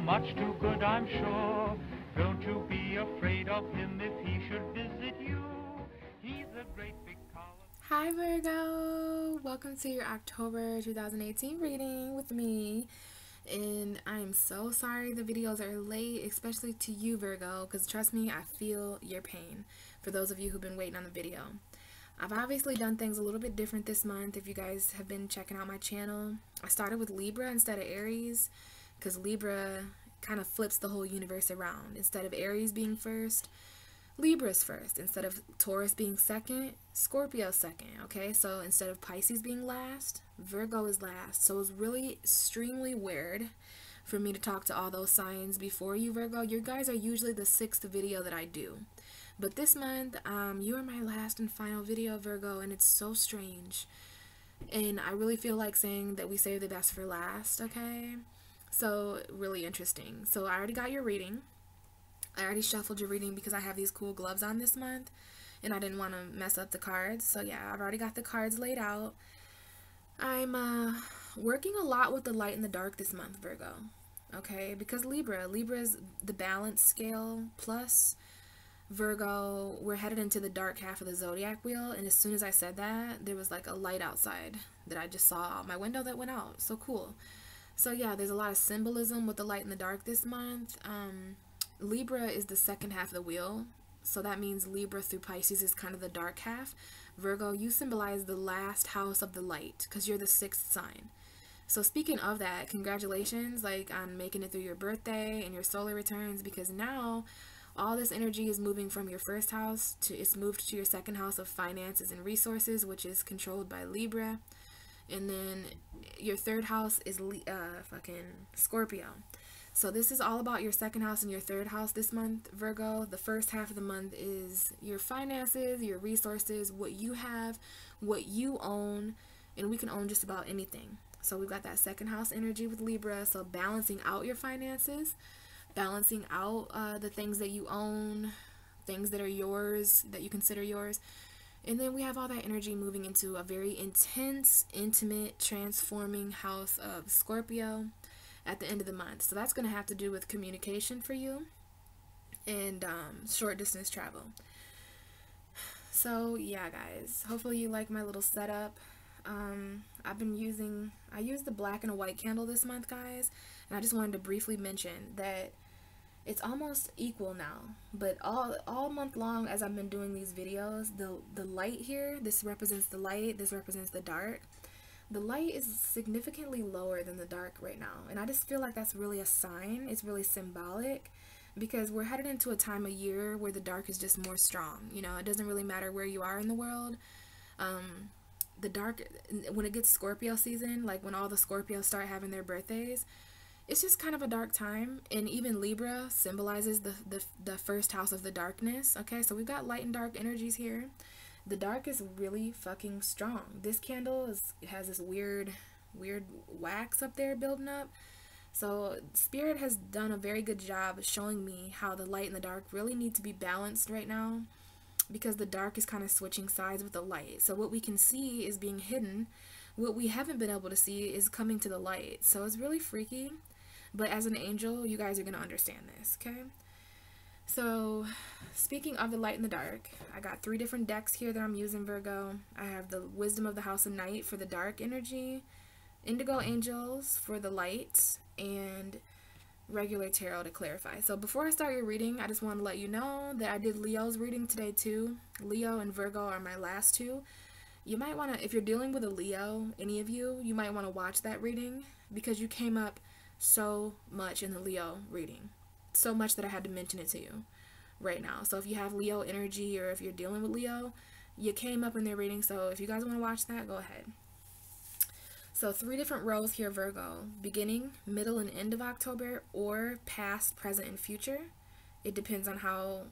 much too good, I'm sure. Don't you be afraid of him if he should visit you. He's a great big collar. Hi Virgo! Welcome to your October 2018 reading with me. And I am so sorry the videos are late, especially to you Virgo, because trust me, I feel your pain for those of you who've been waiting on the video. I've obviously done things a little bit different this month if you guys have been checking out my channel. I started with Libra instead of Aries because Libra kind of flips the whole universe around. Instead of Aries being first, Libra's first. Instead of Taurus being second, Scorpio's second, okay? So instead of Pisces being last, Virgo is last. So it's really extremely weird for me to talk to all those signs before you, Virgo. You guys are usually the 6th video that I do. But this month, you are my last and final video, Virgo, and it's so strange. And I really feel like saying that we save the best for last, okay? So, really interesting. So, I already got your reading. I already shuffled your reading because I have these cool gloves on this month, and I didn't want to mess up the cards. So, yeah, I've already got the cards laid out. I'm working a lot with the light and the dark this month, Virgo, okay? Because Libra is the balance scale plus Virgo. We're headed into the dark half of the zodiac wheel, and as soon as I said that, there was like a light outside that I just saw out my window that went out. So cool. So yeah, there's a lot of symbolism with the light and the dark this month. Libra is the second half of the wheel, so that means Libra through Pisces is kind of the dark half. Virgo, you symbolize the last house of the light because you're the 6th sign. So speaking of that, congratulations like on making it through your birthday and your solar returns, because now all this energy is moving from your first house to, it's moved to your second house of finances and resources, which is controlled by Libra. And then your third house is fucking Scorpio. So this is all about your second house and your third house this month, Virgo. The first half of the month is your finances, your resources, what you have, what you own, and we can own just about anything. So we've got that second house energy with Libra, so balancing out your finances, balancing out the things that you own, things that are yours, that you consider yours. And then we have all that energy moving into a very intense, intimate, transforming house of Scorpio at the end of the month. So that's going to have to do with communication for you and short distance travel. So yeah, guys, hopefully you like my little setup. I used the black and a white candle this month, guys, and I just wanted to briefly mention that it's almost equal now, but all month long as I've been doing these videos, the light here, this represents the light, this represents the dark. The light is significantly lower than the dark right now, and I just feel like that's really a sign. It's really symbolic because we're headed into a time of year where the dark is just more strong. You know, it doesn't really matter where you are in the world. The dark, when it gets Scorpio season, like when all the Scorpios start having their birthdays, it's just kind of a dark time. And even Libra symbolizes the first house of the darkness. Okay, so we've got light and dark energies here. The dark is really fucking strong. This candle has this weird wax up there building up. So Spirit has done a very good job of showing me how the light and the dark really need to be balanced right now, because the dark is kind of switching sides with the light. So what we can see is being hidden. What we haven't been able to see is coming to the light. So it's really freaky. But as an angel, you guys are going to understand this, okay? So, speaking of the light and the dark, I got 3 different decks here that I'm using, Virgo. I have the Wisdom of the House of Night for the dark energy, Indigo Angels for the light, and regular tarot to clarify. So before I start your reading, I just want to let you know that I did Leo's reading today too. Leo and Virgo are my last 2. You might want to, if you're dealing with a Leo, any of you, you might want to watch that reading because you came up so much in the Leo reading. So much that I had to mention it to you right now. So if you have Leo energy or if you're dealing with Leo, you came up in their reading. So if you guys want to watch that, go ahead. So 3 different rows here, Virgo. Beginning, middle, and end of October, or past, present, and future. It depends on how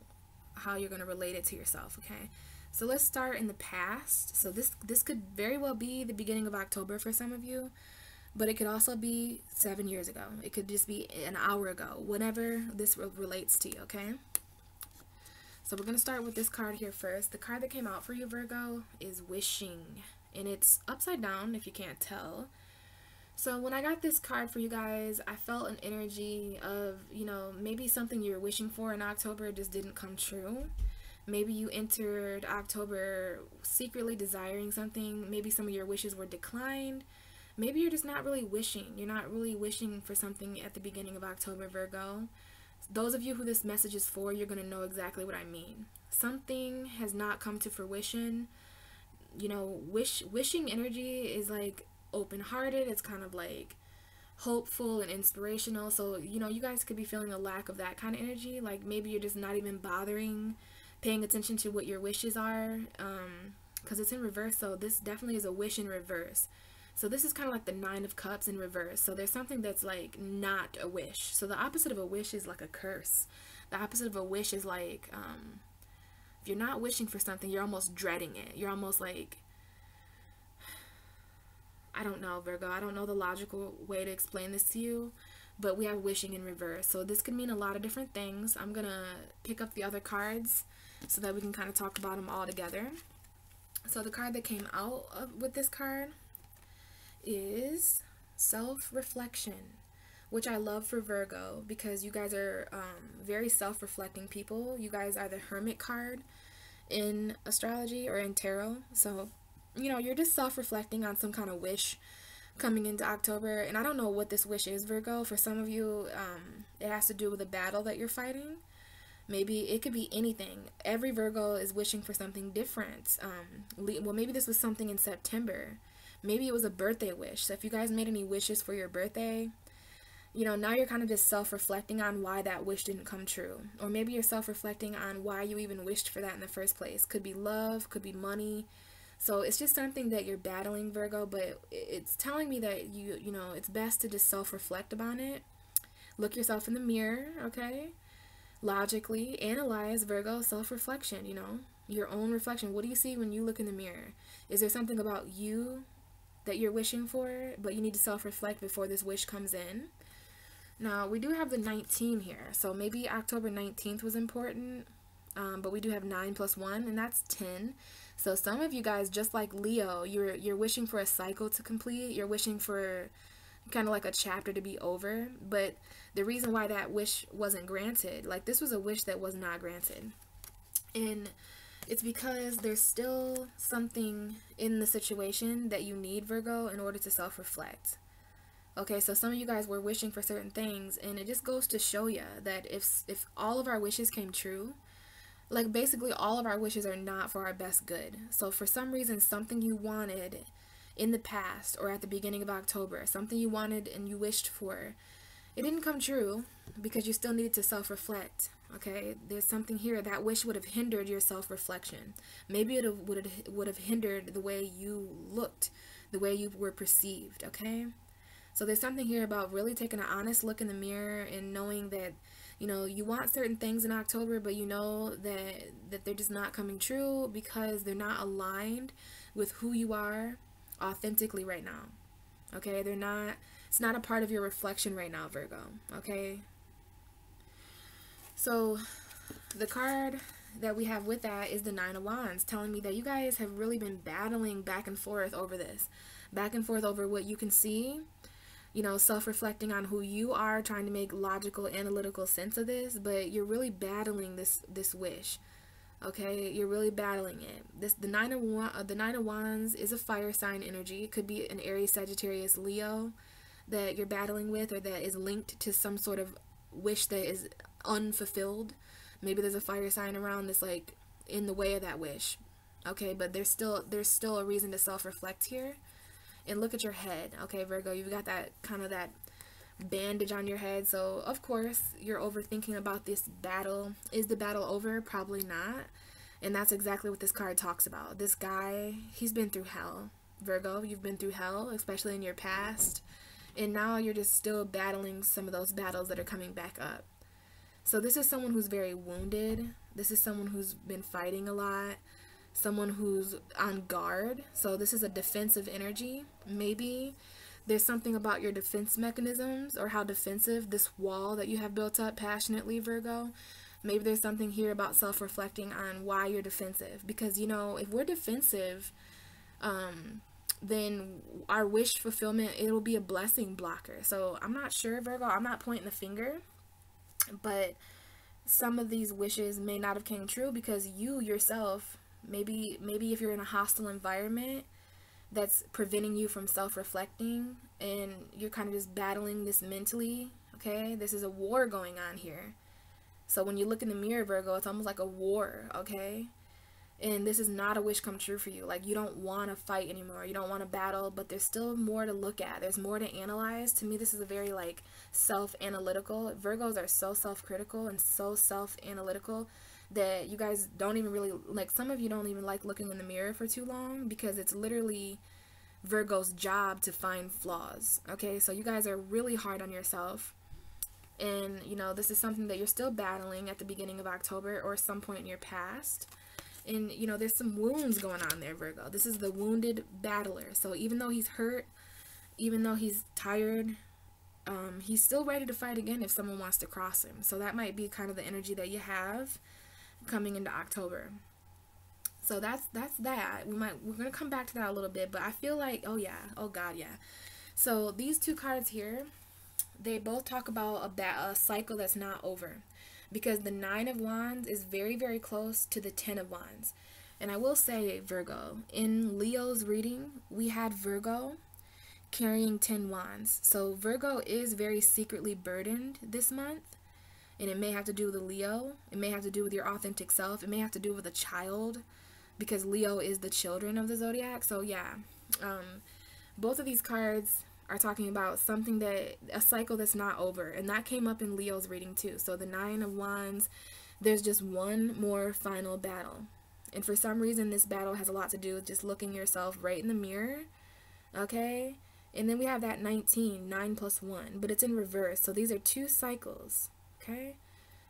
you're going to relate it to yourself, okay? So let's start in the past. So this could very well be the beginning of October for some of you, but it could also be 7 years ago. It could just be an hour ago, whenever this relates to you, okay? So we're going to start with this card here first. The card that came out for you, Virgo, is Wishing. And it's upside down, if you can't tell. So when I got this card for you guys, I felt an energy of, you know, maybe something you were wishing for in October just didn't come true. Maybe you entered October secretly desiring something. Maybe some of your wishes were declined. Maybe you're just not really wishing. You're not really wishing for something at the beginning of October, Virgo. Those of you who this message is for, you're going to know exactly what I mean. Something has not come to fruition. You know, wishing energy is like open-hearted. It's kind of like hopeful and inspirational. So, you know, you guys could be feeling a lack of that kind of energy. Like maybe you're just not even bothering paying attention to what your wishes are, because it's in reverse. So this definitely is a wish in reverse. So this is kind of like the Nine of Cups in reverse. So there's something that's like not a wish. So the opposite of a wish is like a curse. The opposite of a wish is like, if you're not wishing for something, you're almost dreading it. You're almost like, I don't know, Virgo. I don't know the logical way to explain this to you, but we have wishing in reverse. So this could mean a lot of different things. I'm going to pick up the other cards so that we can kind of talk about them all together. So the card that came out with this card is self-reflection, which I love for Virgo because you guys are very self-reflecting people. You guys are the Hermit card in astrology or in tarot. So, you know, you're just self-reflecting on some kind of wish coming into October. And I don't know what this wish is, Virgo. For some of you, it has to do with a battle that you're fighting. Maybe it could be anything. Every Virgo is wishing for something different. Well, maybe this was something in September. Maybe it was a birthday wish. So if you guys made any wishes for your birthday, you know, now you're kind of just self-reflecting on why that wish didn't come true. Or maybe you're self-reflecting on why you even wished for that in the first place. Could be love, could be money. So it's just something that you're battling, Virgo, but it's telling me that you know, it's best to just self-reflect about it. Look yourself in the mirror, okay? Logically analyze, Virgo, self-reflection, you know, your own reflection. What do you see when you look in the mirror? Is there something about you that you're wishing for, but you need to self-reflect before this wish comes in? Now, we do have the 19 here, so maybe October 19th was important, but we do have 9 plus 1, and that's 10. So some of you guys, just like Leo, you're wishing for a cycle to complete. You're wishing for kind of like a chapter to be over, but the reason why that wish wasn't granted, like this was a wish that was not granted, and it's because there's still something in the situation that you need, Virgo, in order to self-reflect. Okay, so some of you guys were wishing for certain things, and it just goes to show you that if all of our wishes came true, like basically all of our wishes are not for our best good. So for some reason, something you wanted in the past or at the beginning of October, something you wanted and you wished for, it didn't come true because you still needed to self-reflect. Okay, there's something here. That wish would have hindered your self-reflection. Maybe it would have hindered the way you looked, the way you were perceived. Okay, so there's something here about really taking an honest look in the mirror and knowing that, you know, you want certain things in October, but you know that they're just not coming true because they're not aligned with who you are authentically right now. Okay, they're not, it's not a part of your reflection right now, Virgo. Okay, so the card that we have with that is the Nine of Wands, telling me that you guys have really been battling back and forth over this, back and forth over what you can see, you know, self-reflecting on who you are, trying to make logical, analytical sense of this, but you're really battling this wish. Okay, you're really battling it. The Nine of Wands is a fire sign energy. It could be an Aries, Sagittarius, Leo that you're battling with, or that is linked to some sort of wish that is unfulfilled. Maybe there's a fire sign around that's like in the way of that wish. Okay, but there's still a reason to self-reflect here. And look at your head. Okay, Virgo, you've got that kind of that bandage on your head, so of course you're overthinking about this battle. Is the battle over? Probably not. And that's exactly what this card talks about. This guy, he's been through hell. Virgo, you've been through hell, especially in your past, and now you're just still battling some of those battles that are coming back up. So this is someone who's very wounded. This is someone who's been fighting a lot, someone who's on guard. So this is a defensive energy. Maybe there's something about your defense mechanisms or how defensive this wall that you have built up passionately, Virgo. Maybe there's something here about self-reflecting on why you're defensive. Because, you know, if we're defensive, then our wish fulfillment, it'll be a blessing blocker. So I'm not sure, Virgo, I'm not pointing the finger, but some of these wishes may not have came true because you yourself, maybe if you're in a hostile environment that's preventing you from self-reflecting, and you're kind of just battling this mentally, okay? This is a war going on here. So when you look in the mirror, Virgo, it's almost like a war, okay? And this is not a wish come true for you. Like, you don't want to fight anymore. You don't want to battle, but there's still more to look at. There's more to analyze. To me, this is a very, like, self-analytical. Virgos are so self-critical and so self-analytical that you guys don't even really, like, some of you don't even like looking in the mirror for too long, because it's literally Virgo's job to find flaws, okay? So you guys are really hard on yourself. And, you know, this is something that you're still battling at the beginning of October or some point in your past. And, you know, there's some wounds going on there, Virgo. This is the wounded battler. So even though he's hurt, even though he's tired, he's still ready to fight again if someone wants to cross him. So that might be kind of the energy that you have coming into October. So that's that. We're going to come back to that a little bit, but I feel like, oh God, yeah. So these two cards here, they both talk about a cycle that's not over. Because the 9 of Wands is very, very close to the 10 of Wands. And I will say, Virgo, in Leo's reading, we had Virgo carrying 10 Wands. So Virgo is very secretly burdened this month. And it may have to do with a Leo. It may have to do with your authentic self. It may have to do with a child, because Leo is the children of the zodiac. So yeah, both of these cards are talking about something a cycle that's not over, and that came up in Leo's reading too. So the 9 of Wands, there's just one more final battle, and for some reason this battle has a lot to do with just looking yourself right in the mirror, okay? And then we have that 19, 9 plus 1, but it's in reverse. So these are two cycles, okay?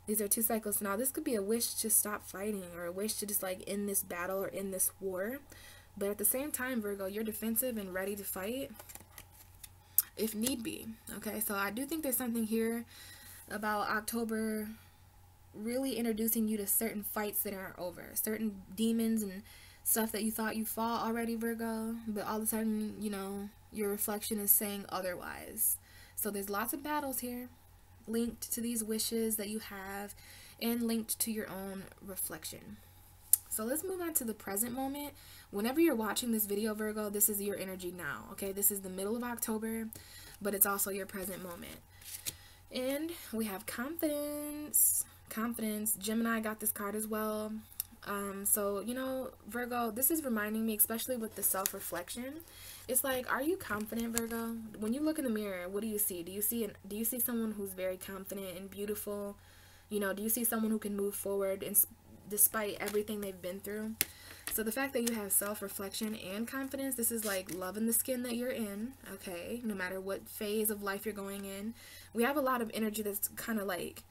These are two cycles. Now this could be a wish to stop fighting, or a wish to just like end this battle or end this war, but at the same time, Virgo, you're defensive and ready to fight if need be, okay? So I do think there's something here about October really introducing you to certain fights that aren't over, certain demons and stuff that you thought you fought already, Virgo, but all of a sudden, you know, your reflection is saying otherwise. So there's lots of battles here linked to these wishes that you have and linked to your own reflection. So let's move on to the present moment. Whenever you're watching this video, Virgo, this is your energy now, okay? This is the middle of October, but it's also your present moment. And we have confidence. Confidence. Gemini got this card as well. So, you know, Virgo, this is reminding me, especially with the self-reflection. It's like, are you confident, Virgo? When you look in the mirror, what do you see? Do you see someone who's very confident and beautiful? You know, do you see someone who can move forward and despite everything they've been through? So the fact that you have self-reflection and confidence, this is like loving the skin that you're in, okay? No matter what phase of life you're going in. We have a lot of energy that's kind of like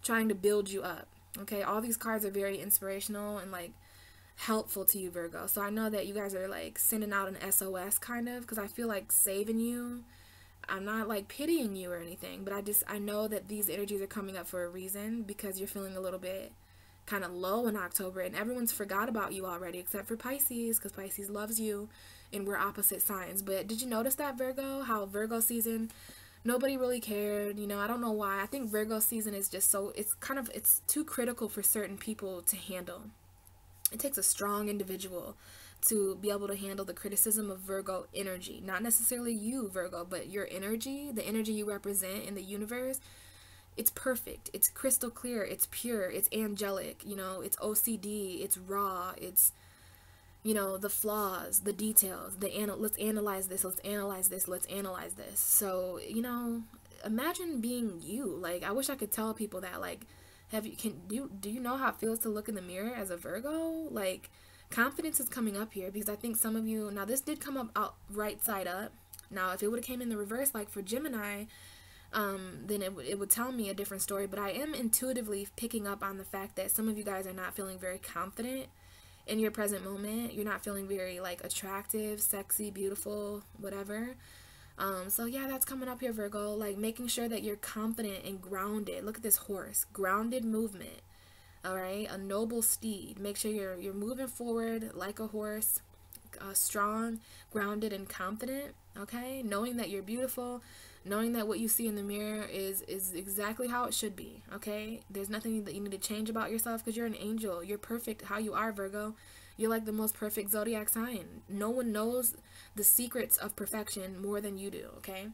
trying to build you up, okay? All these cards are very inspirational and like helpful to you, Virgo. So I know that you guys are like sending out an SOS kind of, because I feel like saving you. I'm not like pitying you or anything, but I know that these energies are coming up for a reason, because you're feeling a little bit kind of low in October, and everyone's forgot about you already except for Pisces, because Pisces loves you and we're opposite signs. But did you notice that, Virgo, how Virgo season, nobody really cared? You know, I don't know why. I think Virgo season is just so, it's too critical for certain people to handle. It takes a strong individual to be able to handle the criticism of Virgo energy. Not necessarily you, Virgo, but your energy, the energy you represent in the universe. It's perfect, it's crystal clear, it's pure, it's angelic, you know, it's OCD, it's raw, it's, you know, the flaws, the details, let's analyze this, let's analyze this, let's analyze this. So, you know, imagine being you. Like, I wish I could tell people that, like, do you know how it feels to look in the mirror as a Virgo? Like, confidence is coming up here, because I think some of you, now this did come up out right side up. Now, if it would have came in the reverse, like for Gemini, then it would tell me a different story. But I am intuitively picking up on the fact that some of you guys are not feeling very confident in your present moment. You're not feeling very like attractive, sexy, beautiful, whatever. So yeah, that's coming up here, Virgo. Like, making sure that you're confident and grounded. Look at this horse, grounded movement. All right, a noble steed. Make sure you're moving forward like a horse, strong, grounded, and confident, okay? Knowing that you're beautiful, knowing that what you see in the mirror is exactly how it should be, okay? There's nothing that you need to change about yourself because you're an angel. You're perfect how you are, Virgo. You're like the most perfect zodiac sign. No one knows the secrets of perfection more than you do, okay?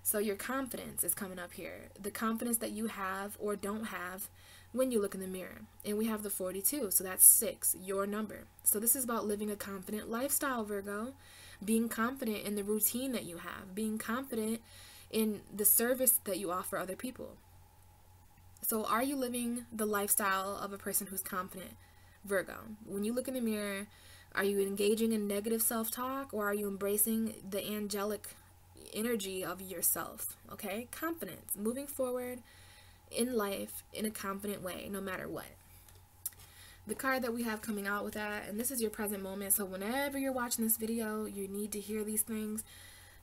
So your confidence is coming up here. The confidence that you have or don't have when you look in the mirror. And we have the 42, so that's 6, your number. So this is about living a confident lifestyle, Virgo. Being confident in the routine that you have. Being confident in the service that you offer other people. So are you living the lifestyle of a person who's confident, Virgo? When you look in the mirror, are you engaging in negative self-talk, or are you embracing the angelic energy of yourself? Okay, confidence, moving forward in life in a confident way, no matter what. The card that we have coming out with that, and this is your present moment, so whenever you're watching this video, you need to hear these things.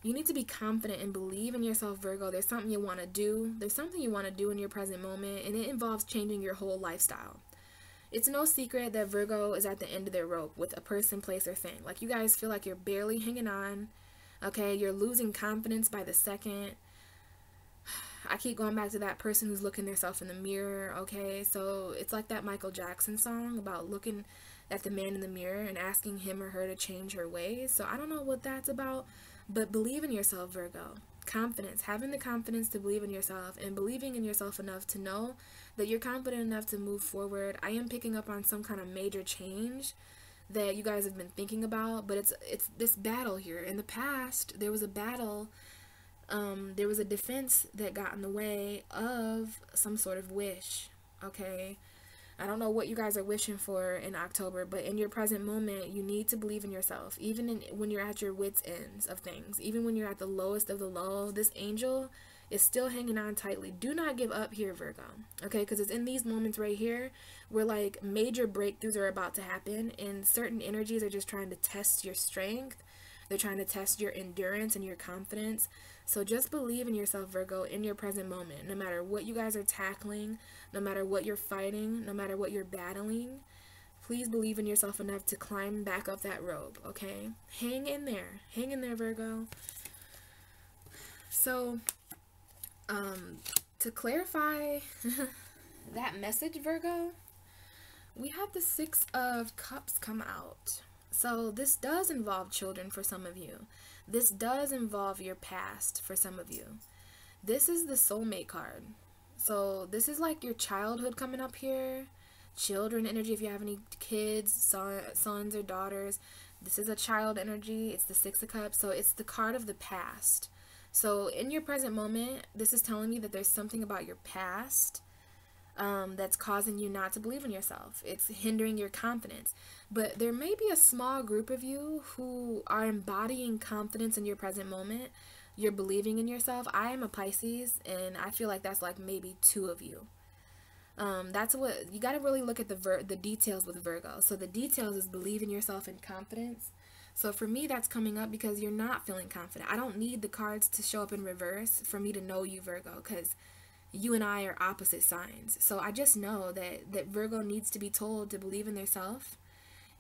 You need to be confident and believe in yourself, Virgo. There's something you want to do. There's something you want to do in your present moment, and it involves changing your whole lifestyle. It's no secret that Virgo is at the end of their rope with a person, place, or thing. Like, you guys feel like you're barely hanging on, okay? You're losing confidence by the second. I keep going back to that person who's looking themselves in the mirror, okay? So it's like that Michael Jackson song about looking at the man in the mirror and asking him or her to change her ways. So I don't know what that's about, but believe in yourself, Virgo. Confidence, having the confidence to believe in yourself and believing in yourself enough to know that you're confident enough to move forward. I am picking up on some kind of major change that you guys have been thinking about, but it's this battle here. In the past, there was a battle. There was a defense that got in the way of some sort of wish, okay? I don't know what you guys are wishing for in October, but in your present moment, you need to believe in yourself. Even when you're at your wits' ends of things, even when you're at the lowest of the low, this angel is still hanging on tightly. Do not give up here, Virgo, okay? Because it's in these moments right here where, like, major breakthroughs are about to happen, and certain energies are just trying to test your strength. They're trying to test your endurance and your confidence. So just believe in yourself, Virgo, in your present moment. No matter what you guys are tackling, no matter what you're fighting, no matter what you're battling, please believe in yourself enough to climb back up that rope, okay? Hang in there. Hang in there, Virgo. So, to clarify that message, Virgo, we have the 6 of Cups come out. So this does involve children for some of you. This does involve your past for some of you. This is the soulmate card. So this is like your childhood coming up here. Children energy, if you have any kids, sons or daughters. This is a child energy. It's the 6 of Cups. So it's the card of the past. So in your present moment, this is telling me that there's something about your past that's causing you not to believe in yourself. It's hindering your confidence. But there may be a small group of you who are embodying confidence in your present moment. You're believing in yourself. I am a Pisces, and I feel like that's like maybe 2 of you. That's what you got to really look at the details with Virgo. So the details is believe in yourself and confidence. So for me, that's coming up because you're not feeling confident. I don't need the cards to show up in reverse for me to know you, Virgo, because you and I are opposite signs. So I just know that Virgo needs to be told to believe in themselves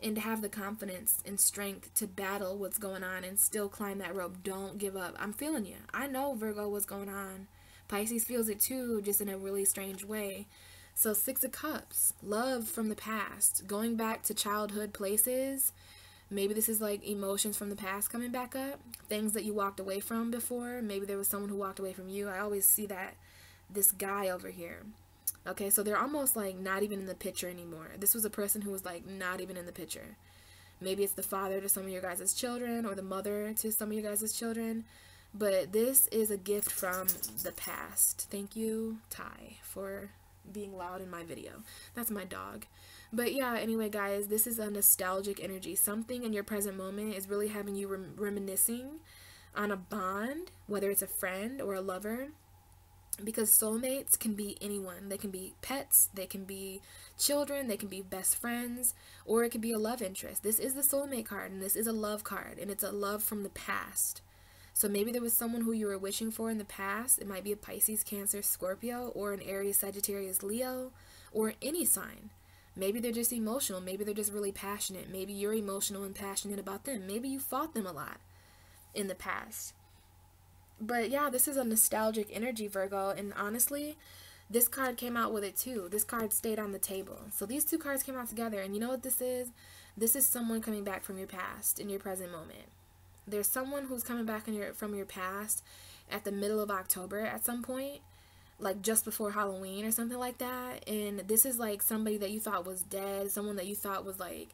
and to have the confidence and strength to battle what's going on and still climb that rope. Don't give up. I'm feeling you. I know, Virgo, what's going on. Pisces feels it too, just in a really strange way. So 6 of Cups, love from the past, going back to childhood places. Maybe this is like emotions from the past coming back up, things that you walked away from before. Maybe there was someone who walked away from you. I always see that, this guy over here. Okay, so they're almost like not even in the picture anymore. This was a person who was like not even in the picture. Maybe it's the father to some of your guys' children or the mother to some of you guys' children. But this is a gift from the past. Thank you, Ty, for being loud in my video. That's my dog. But yeah, anyway, guys, this is a nostalgic energy. Something in your present moment is really having you reminiscing on a bond, whether it's a friend or a lover. Because soulmates can be anyone. They can be pets, they can be children, they can be best friends, or it could be a love interest. This is the soulmate card, and this is a love card, and it's a love from the past. So maybe there was someone who you were wishing for in the past. It might be a Pisces, Cancer, Scorpio, or an Aries, Sagittarius, Leo, or any sign. Maybe they're just emotional. Maybe they're just really passionate. Maybe you're emotional and passionate about them. Maybe you fought them a lot in the past. But yeah, this is a nostalgic energy, Virgo. And honestly, this card came out with it too. This card stayed on the table. So these two cards came out together. And you know what this is? This is someone coming back from your past in your present moment. There's someone who's coming back from your past at the middle of October at some point, like just before Halloween or something like that. And this is like somebody that you thought was dead, someone that you thought was like,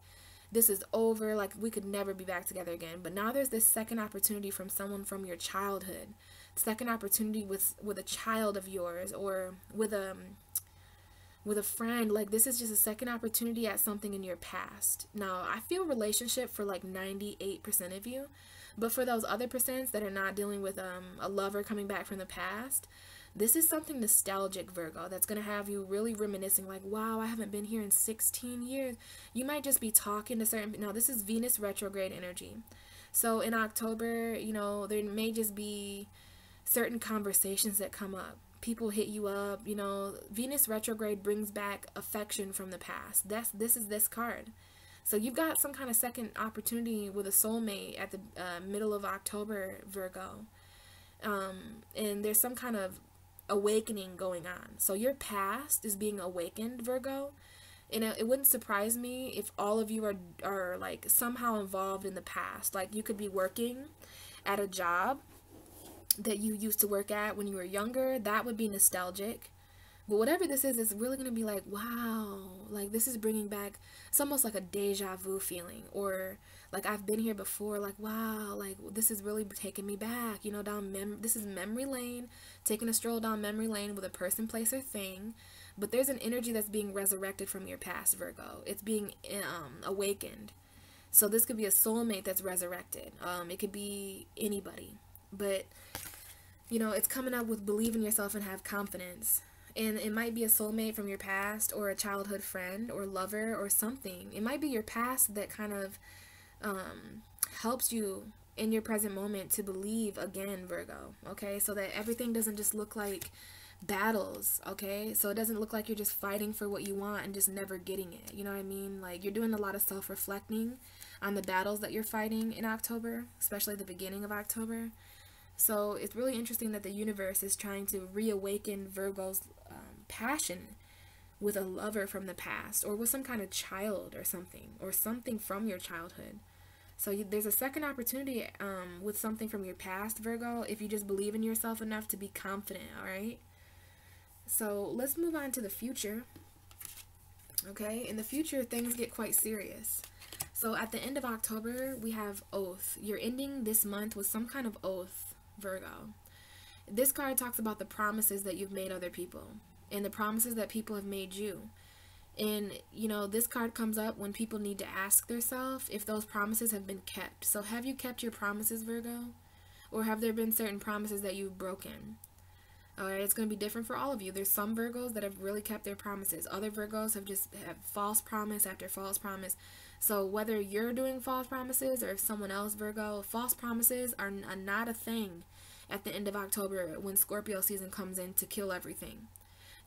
this is over, like we could never be back together again. But now there's this second opportunity from someone from your childhood, second opportunity with a child of yours, or with a friend. Like this is just a second opportunity at something in your past. Now I feel relationship for like 98% of you, but for those other percents that are not dealing with a lover coming back from the past, this is something nostalgic, Virgo, that's going to have you really reminiscing, like, wow, I haven't been here in 16 years. You might just be talking to certain... Now, this is Venus retrograde energy. So in October, you know, there may just be certain conversations that come up. People hit you up, you know. Venus retrograde brings back affection from the past. This is this card. So you've got some kind of second opportunity with a soulmate at the middle of October, Virgo. And there's some kind of awakening going on. So your past is being awakened, Virgo. And it wouldn't surprise me if all of you are like somehow involved in the past. Like you could be working at a job that you used to work at when you were younger. That would be nostalgic. But whatever this is, it's really going to be like, wow, like this is bringing back, it's almost like a deja vu feeling, or like I've been here before, like, wow, like this is really taking me back, you know, this is memory lane, taking a stroll down memory lane with a person, place, or thing. But there's an energy that's being resurrected from your past, Virgo. It's being awakened. So this could be a soulmate that's resurrected. It could be anybody. But, you know, it's coming up with believe in yourself and have confidence. And it might be a soulmate from your past, or a childhood friend or lover or something. It might be your past that kind of helps you in your present moment to believe again, Virgo. Okay, so that everything doesn't just look like battles. Okay, so it doesn't look like you're just fighting for what you want and just never getting it. You know what I mean? Like you're doing a lot of self-reflecting on the battles that you're fighting in October, especially the beginning of October. So it's really interesting that the universe is trying to reawaken Virgo's passion with a lover from the past, or with some kind of child or something from your childhood. So there's a second opportunity with something from your past, Virgo, if you just believe in yourself enough to be confident, all right? So let's move on to the future. Okay, in the future, things get quite serious. So at the end of October, we have oath. You're ending this month with some kind of oath, Virgo. This card talks about the promises that you've made other people and the promises that people have made you. And, you know, this card comes up when people need to ask themselves if those promises have been kept. So have you kept your promises, Virgo? Or have there been certain promises that you've broken? Alright, it's going to be different for all of you. There's some Virgos that have really kept their promises. Other Virgos have just had false promise after false promise. So whether you're doing false promises or if someone else, Virgo, false promises are not a thing at the end of October when Scorpio season comes in to kill everything.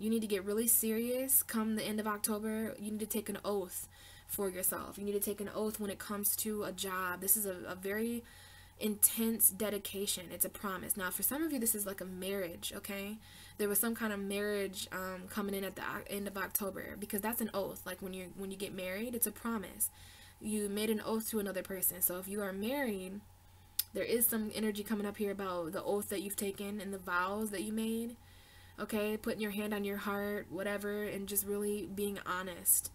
You need to get really serious come the end of October. You need to take an oath for yourself. You need to take an oath when it comes to a job. This is a very intense dedication. It's a promise. Now, for some of you, this is like a marriage, okay? There was some kind of marriage coming in at the end of October, because that's an oath. Like when you get married, it's a promise. You made an oath to another person. So if you are married, there is some energy coming up here about the oath that you've taken and the vows that you made. Okay, putting your hand on your heart, whatever, and just really being honest.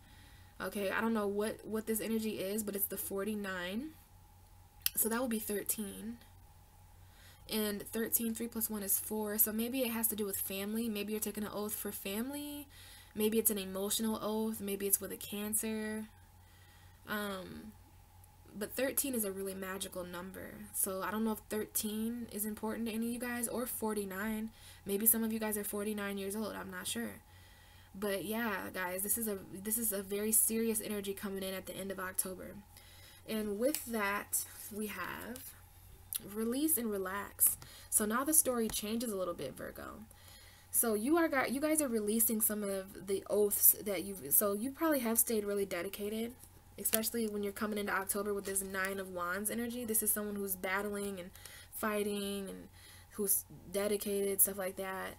Okay, I don't know what this energy is, but it's the 49. So that would be 13. And 13, 3 plus 1 is 4. So maybe it has to do with family. Maybe you're taking an oath for family. Maybe it's an emotional oath. Maybe it's with a Cancer. But 13 is a really magical number. So I don't know if 13 is important to any of you guys, or 49. Maybe some of you guys are 49 years old. I'm not sure. But yeah, guys, this is a very serious energy coming in at the end of October. And with that, we have release and relax. So now the story changes a little bit, Virgo. So you guys are releasing some of the oaths that you probably have stayed really dedicated, especially when you're coming into October with this Nine of Wands energy. This is someone who's battling and fighting and who's dedicated, stuff like that.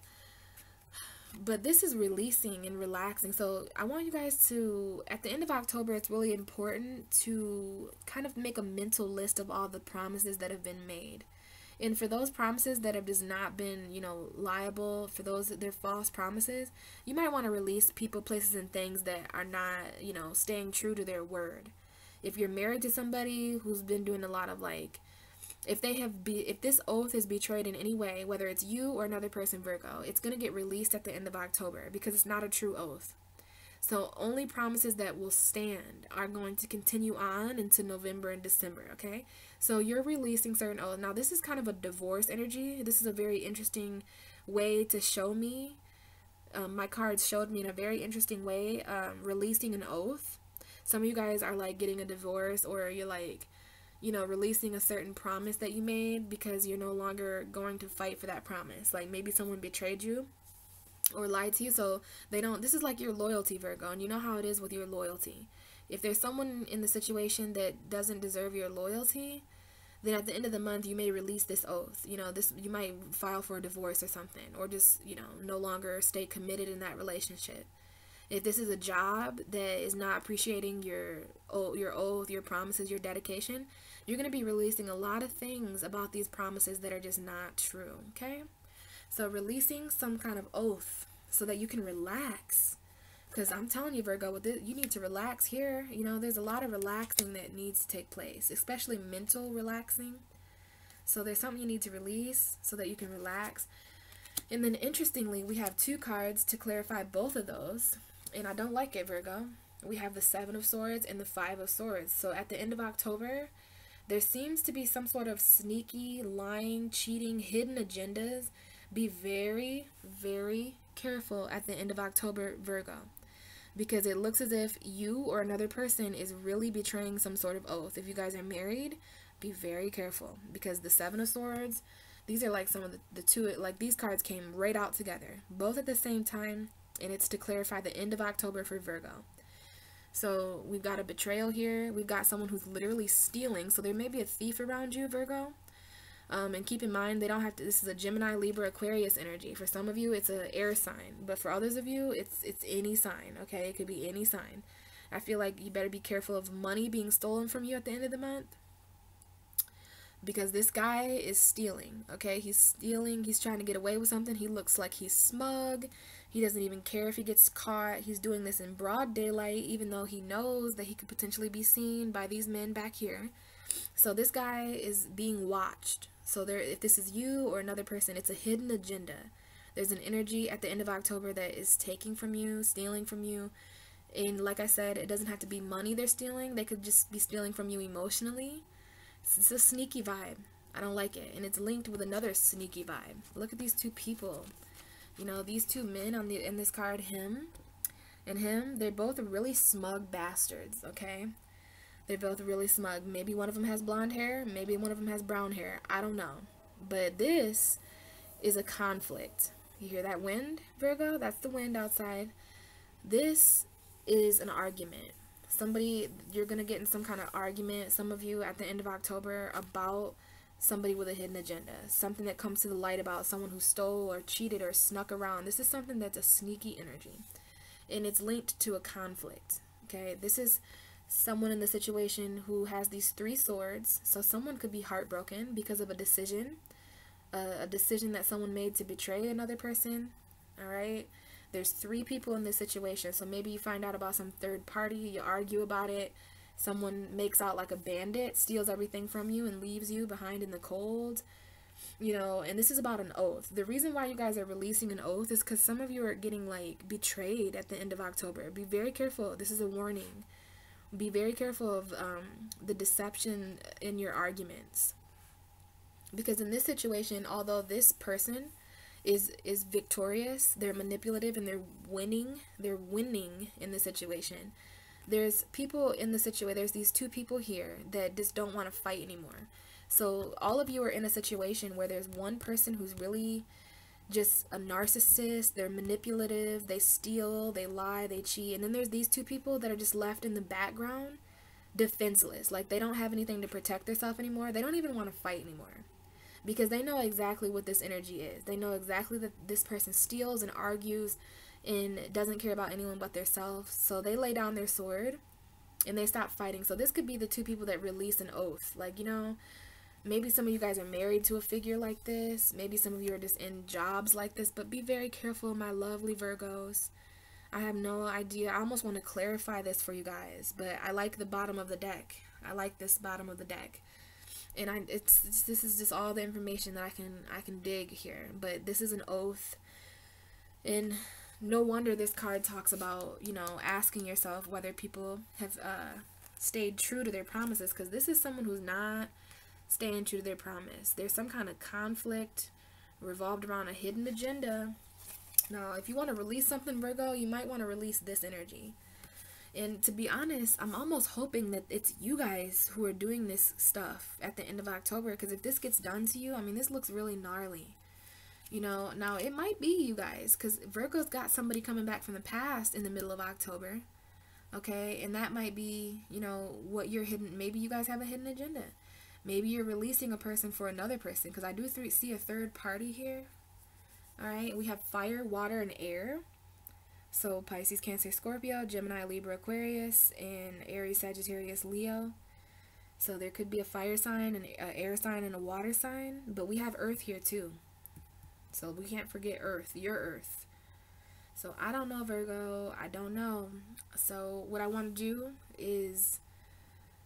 But this is releasing and relaxing. So I want you guys to, at the end of October, it's really important to kind of make a mental list of all the promises that have been made. And for those promises that have just not been, you know, liable, for those that they're false promises, you might want to release people, places, and things that are not, you know, staying true to their word. If you're married to somebody who's been doing a lot of like, if this oath is betrayed in any way, whether it's you or another person, Virgo, it's going to get released at the end of October because it's not a true oath. So only promises that will stand are going to continue on into November and December, okay? So you're releasing certain oaths. Now, this is kind of a divorce energy. This is a very interesting way to show me. My cards showed me in a very interesting way releasing an oath. Some of you guys are like getting a divorce, or you're like, you know, releasing a certain promise that you made because you're no longer going to fight for that promise. Like maybe someone betrayed you or lied to you, so they don't, this is like your loyalty, Virgo, and you know how it is with your loyalty. If there's someone in the situation that doesn't deserve your loyalty, then at the end of the month you may release this oath. You know, this, you might file for a divorce or something, or just, you know, no longer stay committed in that relationship. If this is a job that is not appreciating your oath, your promises, your dedication, you're going to be releasing a lot of things about these promises that are just not true, okay? So releasing some kind of oath so that you can relax. Because I'm telling you, Virgo, with this, you need to relax here. You know, there's a lot of relaxing that needs to take place, especially mental relaxing. So there's something you need to release so that you can relax. And then interestingly, we have two cards to clarify both of those. And I don't like it, Virgo. We have the Seven of Swords and the Five of Swords. So at the end of October, there seems to be some sort of sneaky, lying, cheating, hidden agendas. Be very, very careful at the end of October, Virgo, because it looks as if you or another person is really betraying some sort of oath. If you guys are married, be very careful, because the Seven of Swords, these are like some of the two, like these cards came right out together, both at the same time, and it's to clarify the end of October for Virgo. So we've got a betrayal here. We've got someone who's literally stealing. So there may be a thief around you, Virgo. And keep in mind, they don't have to, this is a Gemini, Libra, Aquarius energy. For some of you, it's an air sign. But for others of you, it's any sign, okay? It could be any sign. I feel like you better be careful of money being stolen from you at the end of the month, because this guy is stealing, okay? He's stealing. He's trying to get away with something. He looks like he's smug. He doesn't even care if he gets caught. He's doing this in broad daylight, even though he knows that he could potentially be seen by these men back here. So this guy is being watched. So there, if this is you or another person, it's a hidden agenda. There's an energy at the end of October that is taking from you, stealing from you. And like I said, it doesn't have to be money they're stealing. They could just be stealing from you emotionally. It's a sneaky vibe. I don't like it. And it's linked with another sneaky vibe. Look at these two people. You know, these two men in this card, him and him, they're both really smug bastards, okay? They're both really smug. Maybe one of them has blonde hair. Maybe one of them has brown hair. I don't know. But this is a conflict. You hear that wind, Virgo? That's the wind outside. This is an argument. Somebody, you're going to get in some kind of argument, some of you at the end of October, about somebody with a hidden agenda. Something that comes to the light about someone who stole or cheated or snuck around. This is something that's a sneaky energy. And it's linked to a conflict. Okay? This is someone in the situation who has these three swords. So someone could be heartbroken because of a decision that someone made to betray another person. All right? There's three people in this situation. So maybe you find out about some third party, you argue about it, someone makes out like a bandit, steals everything from you and leaves you behind in the cold. You know, and this is about an oath. The reason why you guys are releasing an oath is because some of you are getting like betrayed at the end of October. Be very careful. This is a warning. Be very careful of the deception in your arguments. Because in this situation, although this person is victorious, they're manipulative, and they're winning in the situation. There's people in the situation, there's these two people here that just don't want to fight anymore. So all of you are in a situation where there's one person who's really just a narcissist. They're manipulative, they steal, they lie, they cheat. And then there's these two people that are just left in the background, defenseless. Like, they don't have anything to protect themselves anymore. They don't even want to fight anymore, because they know exactly what this energy is. They know exactly that this person steals and argues and doesn't care about anyone but themselves. So they lay down their sword and they stop fighting. So this could be the two people that release an oath. Like, you know, maybe some of you guys are married to a figure like this. Maybe some of you are just in jobs like this. But be very careful, my lovely Virgos. I have no idea. I almost want to clarify this for you guys, but I like the bottom of the deck. I like this bottom of the deck. And this is just all the information that I can dig here. But this is an oath, and no wonder this card talks about, you know, asking yourself whether people have stayed true to their promises, because this is someone who's not staying true to their promise. There's some kind of conflict revolved around a hidden agenda. Now, if you want to release something, Virgo, you might want to release this energy. And to be honest, I'm almost hoping that it's you guys who are doing this stuff at the end of October. Because if this gets done to you, I mean, this looks really gnarly. You know, now it might be you guys. Because Virgo's got somebody coming back from the past in the middle of October. Okay? And that might be, you know, what you're hidden. Maybe you guys have a hidden agenda. Maybe you're releasing a person for another person. Because I do see a third party here. Alright? We have fire, water, and air. So Pisces, Cancer, Scorpio, Gemini, Libra, Aquarius, and Aries, Sagittarius, Leo. So there could be a fire sign, an air sign, and a water sign. But we have Earth here too. So we can't forget Earth, your Earth. So I don't know, Virgo. I don't know. So what I want to do is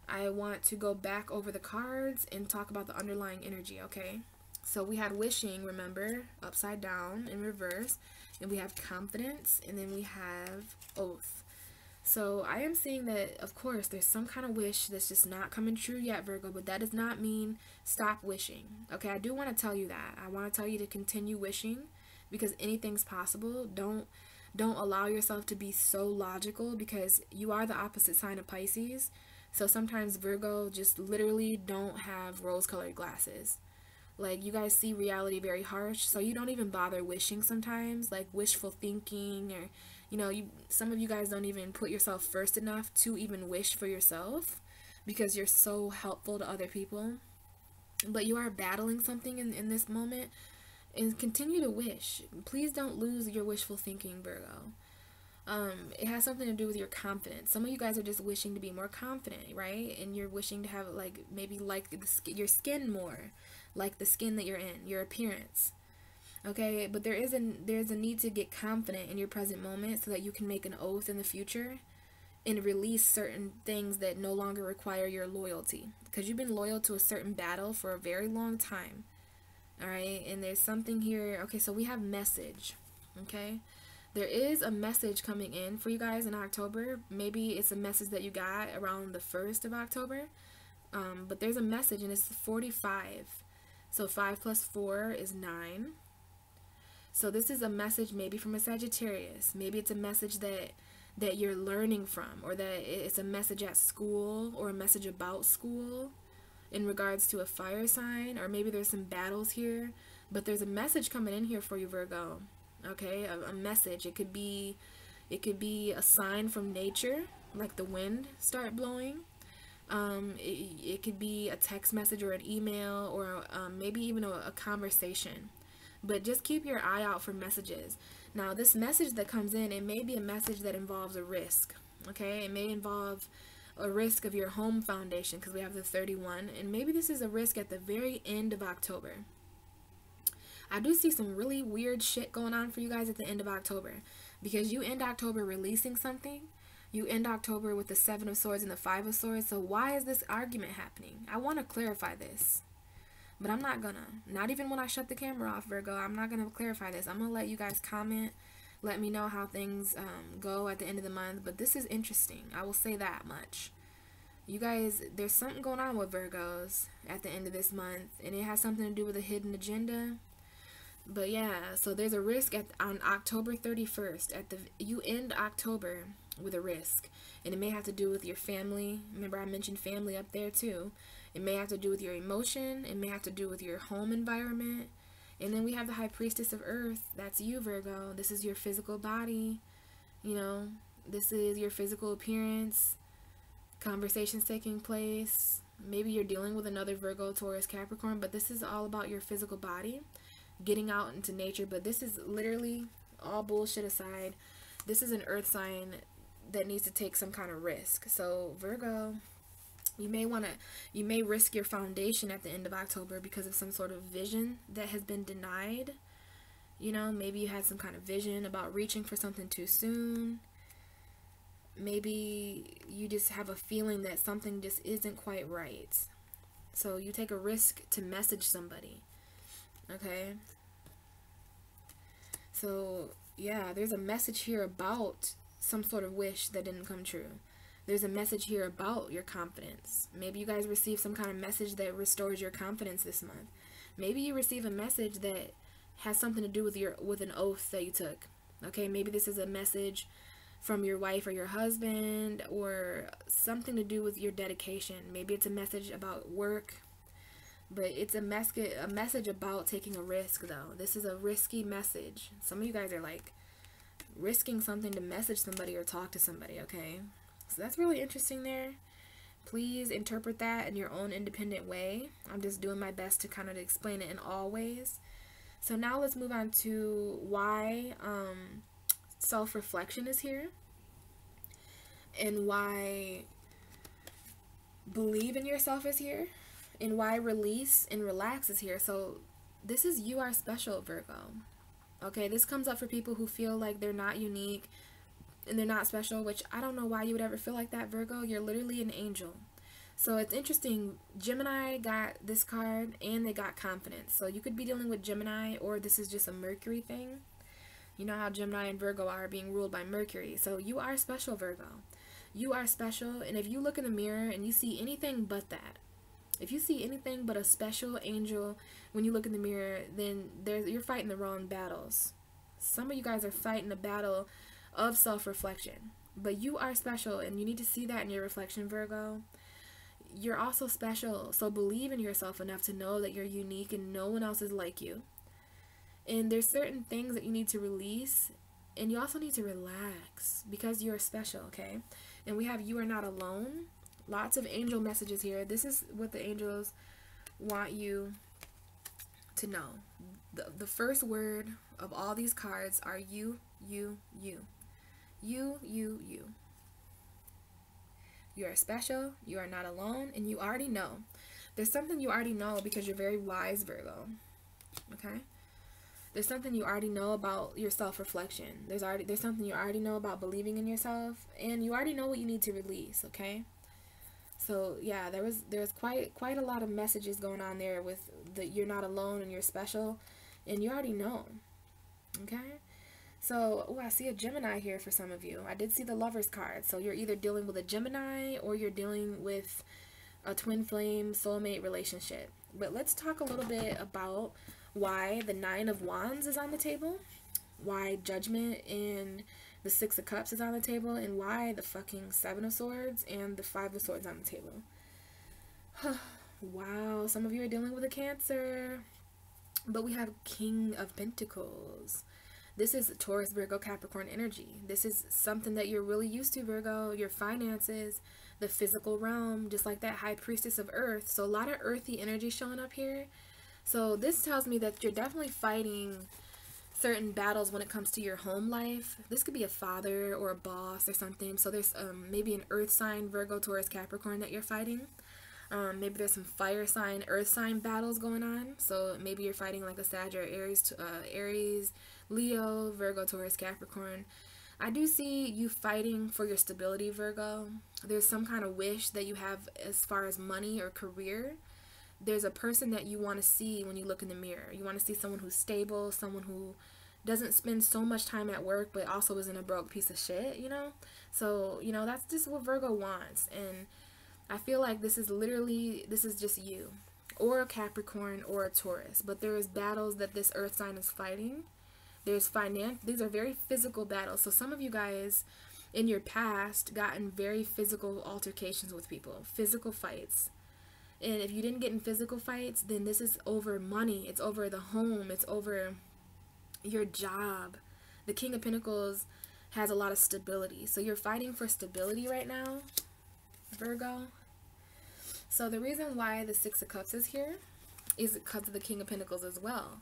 I want to go back over the cards and talk about the underlying energy, okay? So we had wishing, remember, upside down in reverse. And we have confidence, and then we have oath. So I am seeing that, of course, there's some kind of wish that's just not coming true yet, Virgo, but that does not mean stop wishing. Okay, I do want to tell you that. I want to tell you to continue wishing, because anything's possible. Don't allow yourself to be so logical, because you are the opposite sign of Pisces. So sometimes Virgo just literally don't have rose-colored glasses. Like, you guys see reality very harsh, so you don't even bother wishing sometimes, like wishful thinking, or, you know, some of you guys don't even put yourself first enough to even wish for yourself, because you're so helpful to other people. But you are battling something in this moment, and continue to wish. Please don't lose your wishful thinking, Virgo. It has something to do with your confidence. Some of you guys are just wishing to be more confident, right? And you're wishing to have, like, maybe like your skin more, like the skin that you're in, your appearance. Okay, but there's a need to get confident in your present moment so that you can make an oath in the future and release certain things that no longer require your loyalty, because you've been loyal to a certain battle for a very long time. All right, and there's something here. Okay, so we have message. Okay, there is a message coming in for you guys in October. Maybe it's a message that you got around the 1st of October. But there's a message, and it's 45. So 5 plus 4 is 9. So this is a message maybe from a Sagittarius. Maybe it's a message that you're learning from, or that it's a message at school, or a message about school in regards to a fire sign, or maybe there's some battles here. But there's a message coming in here for you, Virgo. Okay, a message. It could be a sign from nature, like the wind start blowing. It could be a text message or an email, or maybe even a conversation. But just keep your eye out for messages. Now, this message that comes in, it may be a message that involves a risk. Okay, it may involve a risk of your home foundation, because we have the 31, and maybe this is a risk at the very end of October. I do see some really weird shit going on for you guys at the end of October, because you end October releasing something. You end October with the 7 of Swords and the 5 of Swords. So why is this argument happening? I want to clarify this, but I'm not gonna. Not even when I shut the camera off, Virgo. I'm not gonna clarify this. I'm gonna let you guys comment. Let me know how things go at the end of the month. But this is interesting. I will say that much. You guys, there's something going on with Virgos at the end of this month, and it has something to do with a hidden agenda. But yeah, so there's a risk on October 31st. You end October with a risk, and it may have to do with your family. Remember, I mentioned family up there too. It may have to do with your emotion. It may have to do with your home environment. And then we have the High Priestess of Earth. That's you, Virgo. This is your physical body. You know, this is your physical appearance. Conversations taking place. Maybe you're dealing with another Virgo, Taurus, Capricorn, but this is all about your physical body, getting out into nature. But this is literally, all bullshit aside, this is an earth sign that needs to take some kind of risk. So Virgo, you may risk your foundation at the end of October because of some sort of vision that has been denied. You know, maybe you had some kind of vision about reaching for something too soon. Maybe you just have a feeling that something just isn't quite right. So you take a risk to message somebody. Okay? So, yeah, there's a message here about some sort of wish that didn't come true. There's a message here about your confidence. Maybe you guys receive some kind of message that restores your confidence this month. Maybe you receive a message that has something to do with an oath that you took. Okay? Maybe this is a message from your wife or your husband, or something to do with your dedication. Maybe it's a message about work, but it's a message about taking a risk, though. This is a risky message. Some of you guys are like risking something to message somebody or talk to somebody, okay? So that's really interesting there. Please interpret that in your own independent way. I'm just doing my best to kind of explain it in all ways. So now let's move on to why self-reflection is here, and why believe in yourself is here, and why release and relax is here. So this is you are special, Virgo. Okay, this comes up for people who feel like they're not unique and they're not special, which I don't know why you would ever feel like that, Virgo. You're literally an angel. So it's interesting, Gemini got this card and they got confidence. So you could be dealing with Gemini, or this is just a Mercury thing. You know how Gemini and Virgo are being ruled by Mercury. So you are special, Virgo. You are special. And if you look in the mirror and you see anything but that, if you see anything but a special angel when you look in the mirror, then you're fighting the wrong battles. Some of you guys are fighting a battle of self-reflection. But you are special, and you need to see that in your reflection, Virgo. You're also special. So believe in yourself enough to know that you're unique and no one else is like you. And there's certain things that you need to release, and you also need to relax because you're special, okay? And we have you are not alone. Lots of angel messages here. This is what the angels want you to know. The first word of all these cards are you, you, you. You, you, you. You are special, you are not alone, and you already know. There's something you already know because you're very wise, Virgo, okay? There's something you already know about your self-reflection. There's something you already know about believing in yourself, and you already know what you need to release, okay? So yeah, there's quite a lot of messages going on there with the you're not alone and you're special, and you already know, okay? So, oh, I see a Gemini here for some of you. I did see the Lover's card. So you're either dealing with a Gemini or you're dealing with a twin flame soulmate relationship. But let's talk a little bit about why the Nine of Wands is on the table, why Judgment and the Six of Cups is on the table, and why the fucking Seven of Swords and the Five of Swords on the table. Wow, some of you are dealing with a Cancer. But we have King of Pentacles. This is Taurus, Virgo, Capricorn energy. This is something that you're really used to, Virgo. Your finances, the physical realm, just like that High Priestess of Earth. So a lot of earthy energy showing up here. So this tells me that you're definitely fighting certain battles when it comes to your home life. This could be a father or a boss or something. So there's maybe an earth sign, Virgo, Taurus, Capricorn that you're fighting. Maybe there's some fire sign, earth sign battles going on. So maybe you're fighting like a Sag or Aries, Leo, Virgo, Taurus, Capricorn. I do see you fighting for your stability, Virgo. There's some kind of wish that you have as far as money or career. There's a person that you want to see when you look in the mirror. You want to see someone who's stable, someone who doesn't spend so much time at work but also isn't a broke piece of shit, you know? So, you know, that's just what Virgo wants. And I feel like this is just you, or a Capricorn or a Taurus. But there is battles that this earth sign is fighting. There's these are very physical battles. So some of you guys in your past got in very physical altercations with people, physical fights. And if you didn't get in physical fights, then this is over money. It's over the home. It's over your job. The King of Pentacles has a lot of stability. So you're fighting for stability right now, Virgo. So the reason why the Six of Cups is here is because of the King of Pentacles as well.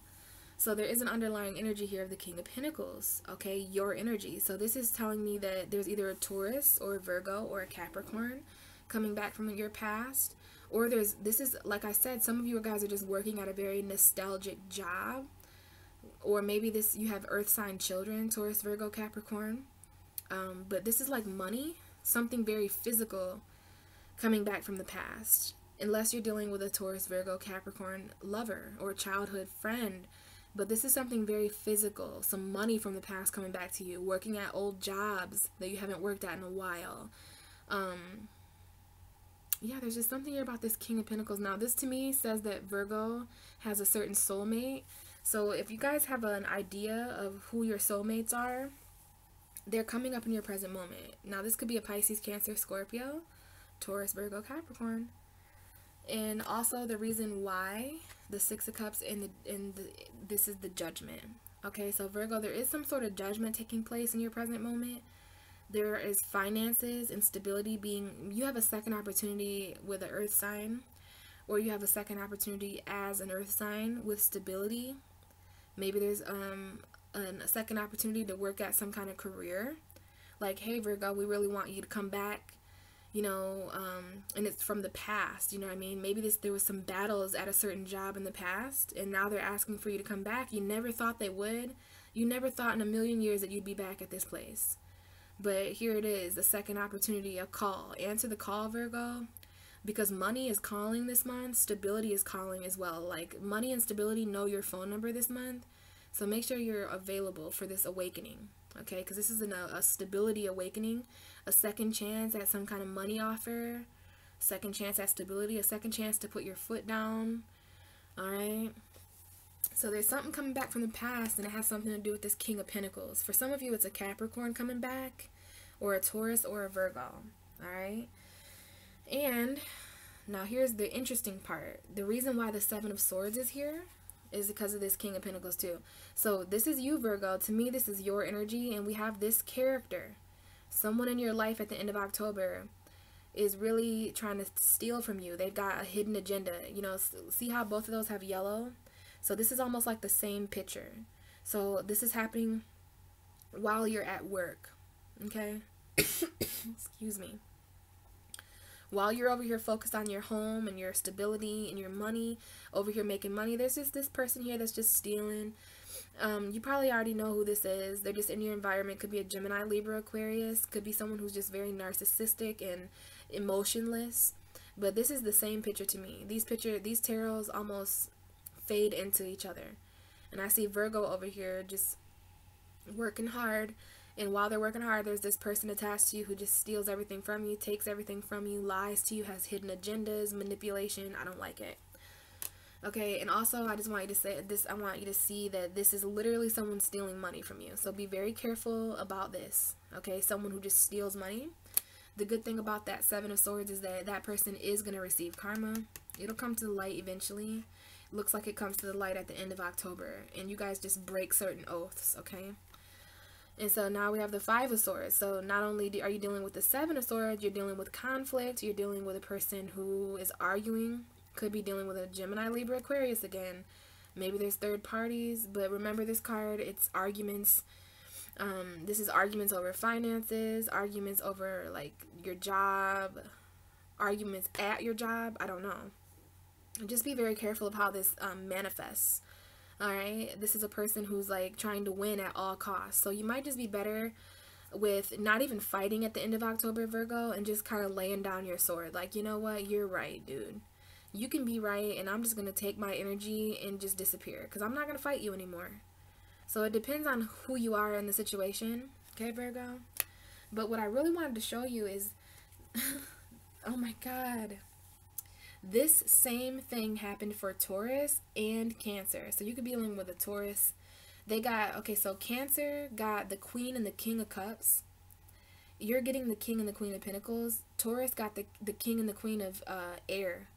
So there is an underlying energy here of the King of Pentacles, okay, your energy. So this is telling me that there's either a Taurus or a Virgo or a Capricorn coming back from your past. Or this is, like I said, some of you guys are just working at a very nostalgic job. Or maybe you have earth sign children, Taurus, Virgo, Capricorn. But this is like money, something very physical coming back from the past. Unless you're dealing with a Taurus, Virgo, Capricorn lover or childhood friend. But this is something very physical, some money from the past coming back to you, working at old jobs that you haven't worked at in a while. Yeah, there's just something here about this King of Pentacles. Now, this to me says that Virgo has a certain soulmate. So if you guys have an idea of who your soulmates are, they're coming up in your present moment. Now, this could be a Pisces, Cancer, Scorpio, Taurus, Virgo, Capricorn. And also the reason why the Six of Cups this is the Judgment. Okay, so Virgo, there is some sort of judgment taking place in your present moment. There is finances and stability you have a second opportunity with an earth sign, or you have a second opportunity as an earth sign with stability. Maybe there's a second opportunity to work at some kind of career. Like, hey Virgo, we really want you to come back. You know, and it's from the past, you know what I mean? Maybe there was some battles at a certain job in the past, and now they're asking for you to come back. You never thought they would. You never thought in a million years that you'd be back at this place. But here it is, the second opportunity, a call. Answer the call, Virgo, because money is calling this month. Stability is calling as well. Like, money and stability know your phone number this month. So make sure you're available for this awakening, okay? Because this is a stability awakening. A second chance at some kind of money offer, second chance at stability, a second chance to put your foot down. All right. So there's something coming back from the past, and it has something to do with this King of Pentacles. For some of you, it's a Capricorn coming back, or a Taurus, or a Virgo. All right. And now here's the interesting part. The reason why the Seven of Swords is here is because of this King of Pentacles too. So this is you, Virgo. To me, this is your energy, and we have this character. Someone in your life at the end of October is really trying to steal from you. They've got a hidden agenda. You know, see how both of those have yellow? So this is almost like the same picture. So this is happening while you're at work. Okay? Excuse me. While you're over here focused on your home and your stability and your money, over here making money, there's just this person here that's just stealing. You probably already know who this is. They're just in your environment. Could be a Gemini, Libra, Aquarius. Could be someone who's just very narcissistic and emotionless. But this is the same picture to me. These tarots almost fade into each other. And I see Virgo over here just working hard. And while they're working hard, there's this person attached to you who just steals everything from you, takes everything from you, lies to you, has hidden agendas, manipulation. I don't like it. Okay, and also I just want you to say this. I want you to see that this is literally someone stealing money from you. So be very careful about this. Okay, someone who just steals money. The good thing about that Seven of Swords is that that person is going to receive karma. It'll come to the light eventually. It looks like it comes to the light at the end of October. And you guys just break certain oaths, okay? And so now we have the Five of Swords. So not only are you dealing with the Seven of Swords, you're dealing with conflict. You're dealing with a person who is arguing. Could be dealing with a Gemini, Libra, Aquarius again. Maybe there's third parties. But remember this card, it's arguments. This is arguments over finances. Arguments over, like, your job. Arguments at your job. I don't know. Just be very careful of how this manifests. Alright, this is a person who's like trying to win at all costs. So you might just be better with not even fighting at the end of October, Virgo, and just kind of laying down your sword. Like, you know what, you're right, dude. You can be right, and I'm just going to take my energy and just disappear. Because I'm not going to fight you anymore. So it depends on who you are in the situation. Okay, Virgo? But what I really wanted to show you is... oh my god. This same thing happened for Taurus and Cancer. So you could be dealing with a Taurus. They got, okay, so Cancer got the Queen and the King of Cups. You're getting the King and the Queen of Pentacles. Taurus got the King and the Queen of Air.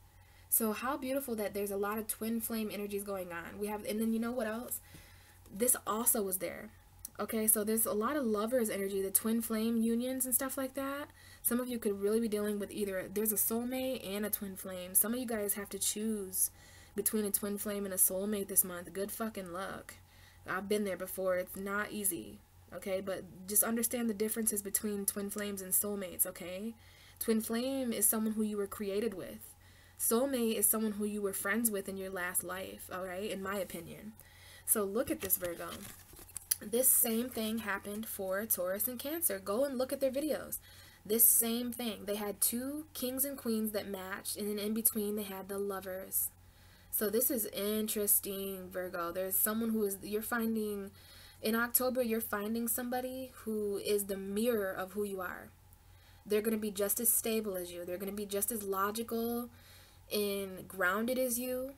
So how beautiful that there's a lot of twin flame energies going on. We have, and then you know what else? This also was there. Okay, so there's a lot of lovers energy, the twin flame unions and stuff like that. Some of you could really be dealing with either there's a soulmate and a twin flame. Some of you guys have to choose between a twin flame and a soulmate this month. Good fucking luck. I've been there before. It's not easy. Okay, but just understand the differences between twin flames and soulmates, okay? Twin flame is someone who you were created with. Soulmate is someone who you were friends with in your last life, all right, in my opinion. So look at this, Virgo. This same thing happened for Taurus and Cancer. Go and look at their videos. This same thing. They had two kings and queens that matched, and then in between they had the lovers. So this is interesting, Virgo. There's someone who is, you're finding, in October, you're finding somebody who is the mirror of who you are. They're going to be just as stable as you. They're going to be just as logical and grounded as you.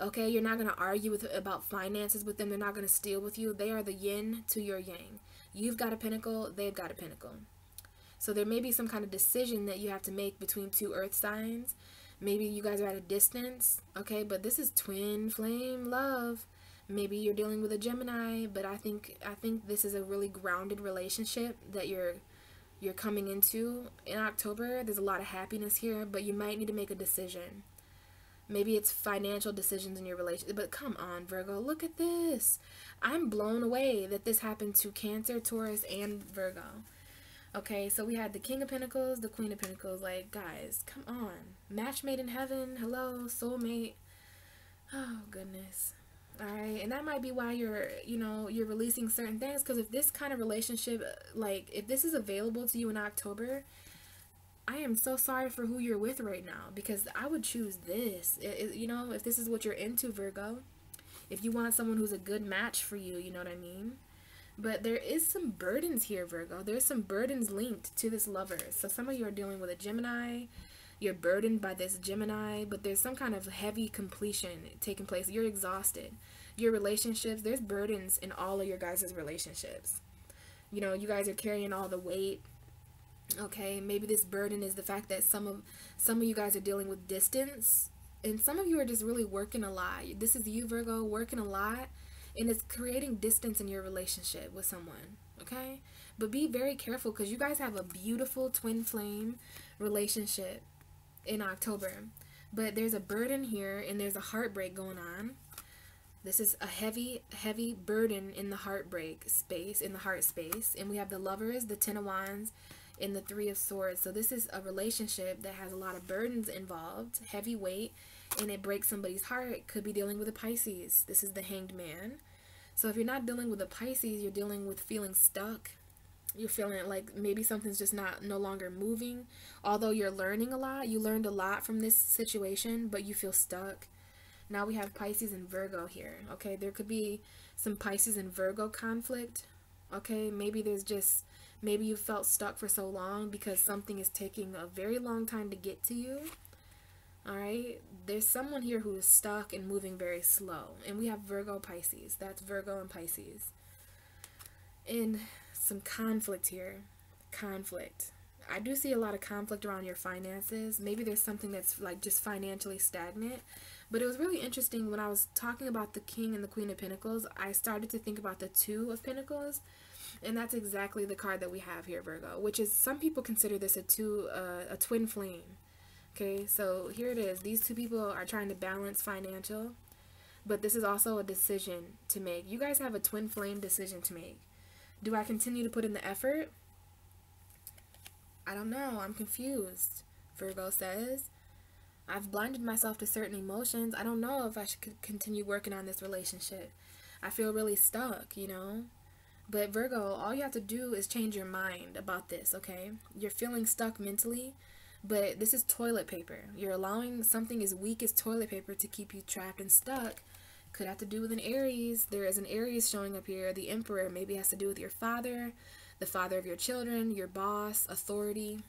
Okay, you're not going to argue about finances with them. They're not going to steal with you. They are the yin to your yang. You've got a pinnacle. They've got a pinnacle. So there may be some kind of decision that you have to make between two earth signs. Maybe you guys are at a distance. Okay, but this is twin flame love. Maybe you're dealing with a Gemini, but I think this is a really grounded relationship that you're coming into in October. There's a lot of happiness here, but you might need to make a decision. Maybe it's financial decisions in your relationship. But come on, Virgo, look at this. I'm blown away that this happened to Cancer, Taurus, and Virgo. Okay, so we had the King of Pentacles, the Queen of Pentacles. Like, guys, come on. Match made in heaven. Hello, soulmate. Oh, goodness. All right, and that might be why you're releasing certain things. Because if this kind of relationship, like, if this is available to you in October, I am so sorry for who you're with right now, because I would choose this. If this is what you're into, Virgo, if you want someone who's a good match for you, you know what I mean? But there is some burdens here, Virgo. There's some burdens linked to this lover. So some of you are dealing with a Gemini. You're burdened by this Gemini, but there's some kind of heavy completion taking place. You're exhausted. Your relationships, there's burdens in all of your guys' relationships. You know, you guys are carrying all the weight. Okay, maybe this burden is the fact that some of you guys are dealing with distance, and some of you are just really working a lot. This is you, Virgo, working a lot, and it's creating distance in your relationship with someone. Okay, but be very careful, because you guys have a beautiful twin flame relationship in October, but there's a burden here, and there's a heartbreak going on. This is a heavy burden in the heartbreak space, in the heart space, and we have the Lovers, the Ten of Wands, in the Three of Swords. So this is a relationship that has a lot of burdens involved, heavy weight, and it breaks somebody's heart. Could be dealing with a Pisces. This is the Hanged Man. So if you're not dealing with a Pisces, you're dealing with feeling stuck. You're feeling like maybe something's just no longer moving. Although you're learning a lot, you learned a lot from this situation, but you feel stuck. Now we have Pisces and Virgo here. Okay, there could be some Pisces and Virgo conflict. Okay, maybe you felt stuck for so long because something is taking a very long time to get to you. Alright, there's someone here who is stuck and moving very slow. And we have Virgo, Pisces. That's Virgo and Pisces. And some conflict here. Conflict. I do see a lot of conflict around your finances. Maybe there's something that's like just financially stagnant. But it was really interesting when I was talking about the King and the Queen of Pentacles. I started to think about the Two of Pentacles. And that's exactly the card that we have here, Virgo, which is, some people consider this a twin flame. Okay, so here it is. These two people are trying to balance financial, but this is also a decision to make. You guys have a twin flame decision to make. Do I continue to put in the effort? I don't know. I'm confused, Virgo says. I've blinded myself to certain emotions. I don't know if I should continue working on this relationship. I feel really stuck, you know? But Virgo, all you have to do is change your mind about this, okay? You're feeling stuck mentally, but this is toilet paper. You're allowing something as weak as toilet paper to keep you trapped and stuck. Could have to do with an Aries. There is an Aries showing up here. The Emperor maybe has to do with your father, the father of your children, your boss, authority.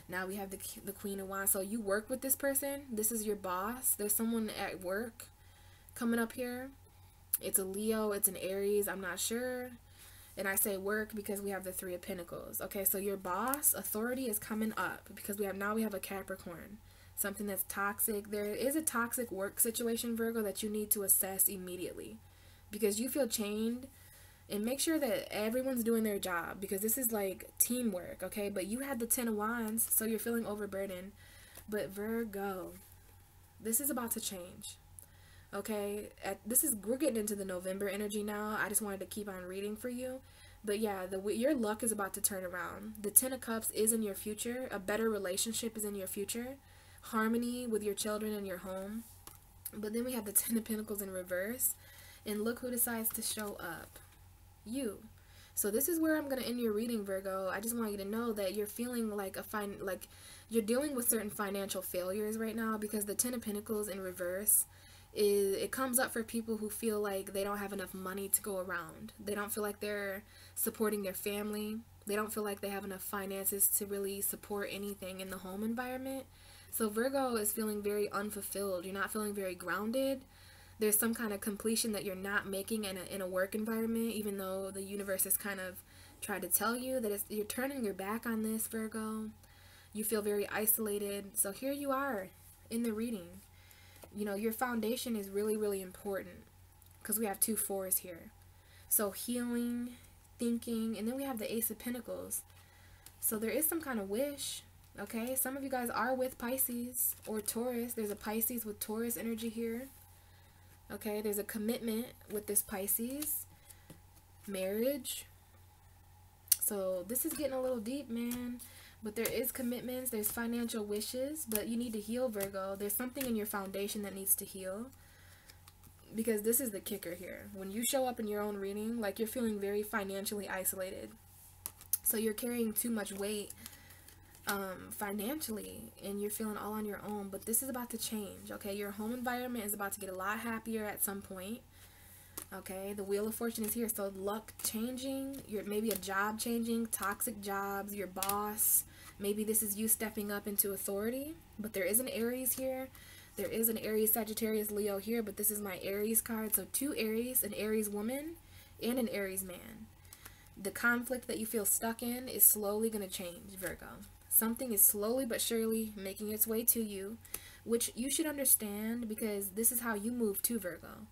Now we have the Queen of Wands. So you work with this person. This is your boss. There's someone at work coming up here. It's a Leo. It's an Aries. I'm not sure. And I say work because we have the Three of Pentacles. Okay, so your boss, authority is coming up because we have a Capricorn. something that's toxic. There is a toxic work situation, Virgo, that you need to assess immediately because you feel chained. And make sure that everyone's doing their job because this is like teamwork, okay? But you had the 10 of Wands, so you're feeling overburdened. But Virgo, this is about to change, okay? We're getting into the November energy now. I just wanted to keep on reading for you. But yeah, your luck is about to turn around. The 10 of Cups is in your future. A better relationship is in your future. Harmony with your children and your home. But then we have the 10 of Pentacles in reverse. And look who decides to show up. You. So this is where I'm going to end your reading, Virgo. I just want you to know that you're feeling like you're dealing with certain financial failures right now because the 10 of Pentacles in reverse it comes up for people who feel like they don't have enough money to go around. They don't feel like they're supporting their family. They don't feel like they have enough finances to really support anything in the home environment. So Virgo is feeling very unfulfilled. You're not feeling very grounded. There's some kind of completion that you're not making in a work environment, even though the universe has kind of tried to tell you that you're turning your back on this, Virgo. You feel very isolated. So here you are in the reading. You know, your foundation is really, really important because we have 2 4s here. So healing, thinking, and then we have the Ace of Pentacles. So there is some kind of wish, okay? Some of you guys are with Pisces or Taurus. There's a Pisces with Taurus energy here. Okay, there's a commitment with this Pisces. Marriage. So this is getting a little deep, man. But there is commitments. There's financial wishes. But you need to heal, Virgo. There's something in your foundation that needs to heal. Because this is the kicker here. When you show up in your own reading, like you're feeling very financially isolated. So you're carrying too much weight financially, and you're feeling all on your own. But this is about to change, okay? Your home environment is about to get a lot happier at some point, okay? The Wheel of Fortune is here, so luck changing, maybe a job changing, toxic jobs, your boss, maybe this is you stepping up into authority. But there is an Aries here. There is an Aries, Sagittarius, Leo here, but this is my Aries card. So 2 Aries, an Aries woman and an Aries man. The conflict that you feel stuck in is slowly going to change, Virgo. Something is slowly but surely making its way to you, which you should understand because this is how you move too, Virgo.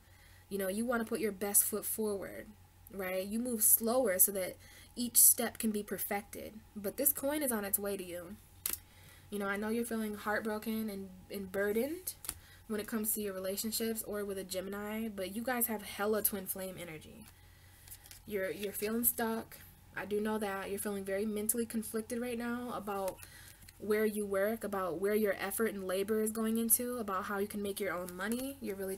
You know, you want to put your best foot forward, right? You move slower so that each step can be perfected. But this coin is on its way to you. You know, I know you're feeling heartbroken and burdened when it comes to your relationships or with a Gemini, but you guys have hella twin flame energy. You're feeling stuck. I do know that. You're feeling very mentally conflicted right now about where you work, about where your effort and labor is going into, about how you can make your own money. You're really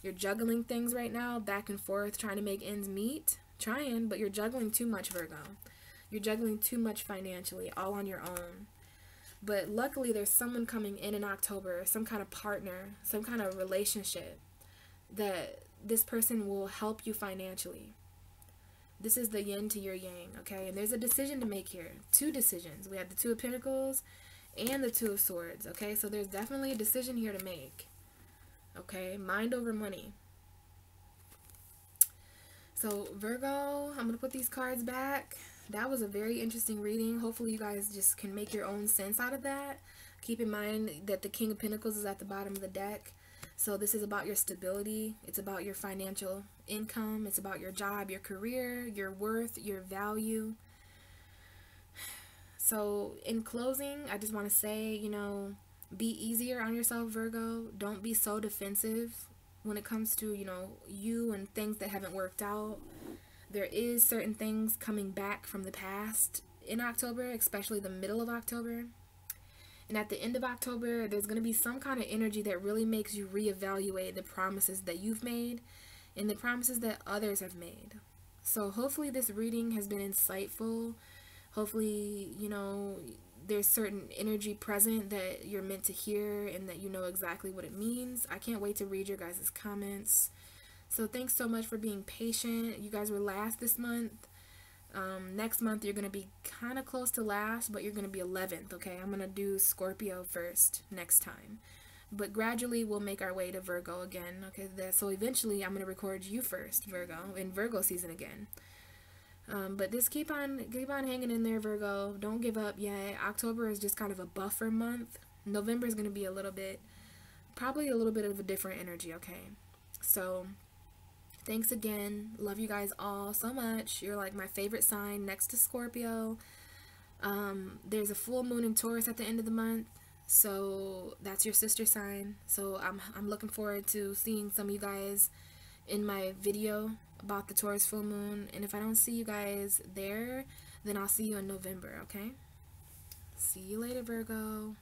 you're juggling things right now, back and forth, trying to make ends meet. Trying, but you're juggling too much, Virgo. You're juggling too much financially, all on your own. But luckily, there's someone coming in October, some kind of partner, some kind of relationship that this person will help you financially. This is the yin to your yang, okay? And there's a decision to make here. 2 decisions. We have the 2 of Pentacles and the 2 of Swords, okay? So there's definitely a decision here to make, okay? Mind over money. So, Virgo, I'm going to put these cards back. That was a very interesting reading. Hopefully you guys just can make your own sense out of that. Keep in mind that the King of Pentacles is at the bottom of the deck. So this is about your stability. It's about your financial income. It's about your job, your career, your worth, your value. So in closing, I just want to say, you know, be easier on yourself, Virgo. Don't be so defensive when it comes to, you know, you and things that haven't worked out. There is certain things coming back from the past in October, especially the middle of October. And at the end of October, there's going to be some kind of energy that really makes you reevaluate the promises that you've made and the promises that others have made. So hopefully this reading has been insightful. Hopefully, you know, there's certain energy present that you're meant to hear and that you know exactly what it means. I can't wait to read your guys' comments. So thanks so much for being patient. You guys were last this month. Next month you're going to be kind of close to last, but you're going to be 11th, okay? I'm going to do Scorpio first next time. But gradually we'll make our way to Virgo again, okay? So eventually I'm going to record you first, Virgo, in Virgo season again. But just keep on hanging in there, Virgo. Don't give up yet. October is just kind of a buffer month. November is going to be probably a little bit of a different energy, okay? So thanks again. Love you guys all so much. You're like my favorite sign next to Scorpio. There's a full moon in Taurus at the end of the month, so that's your sister sign. So I'm looking forward to seeing some of you guys in my video about the Taurus full moon. And if I don't see you guys there, then I'll see you in November, okay? See you later, Virgo.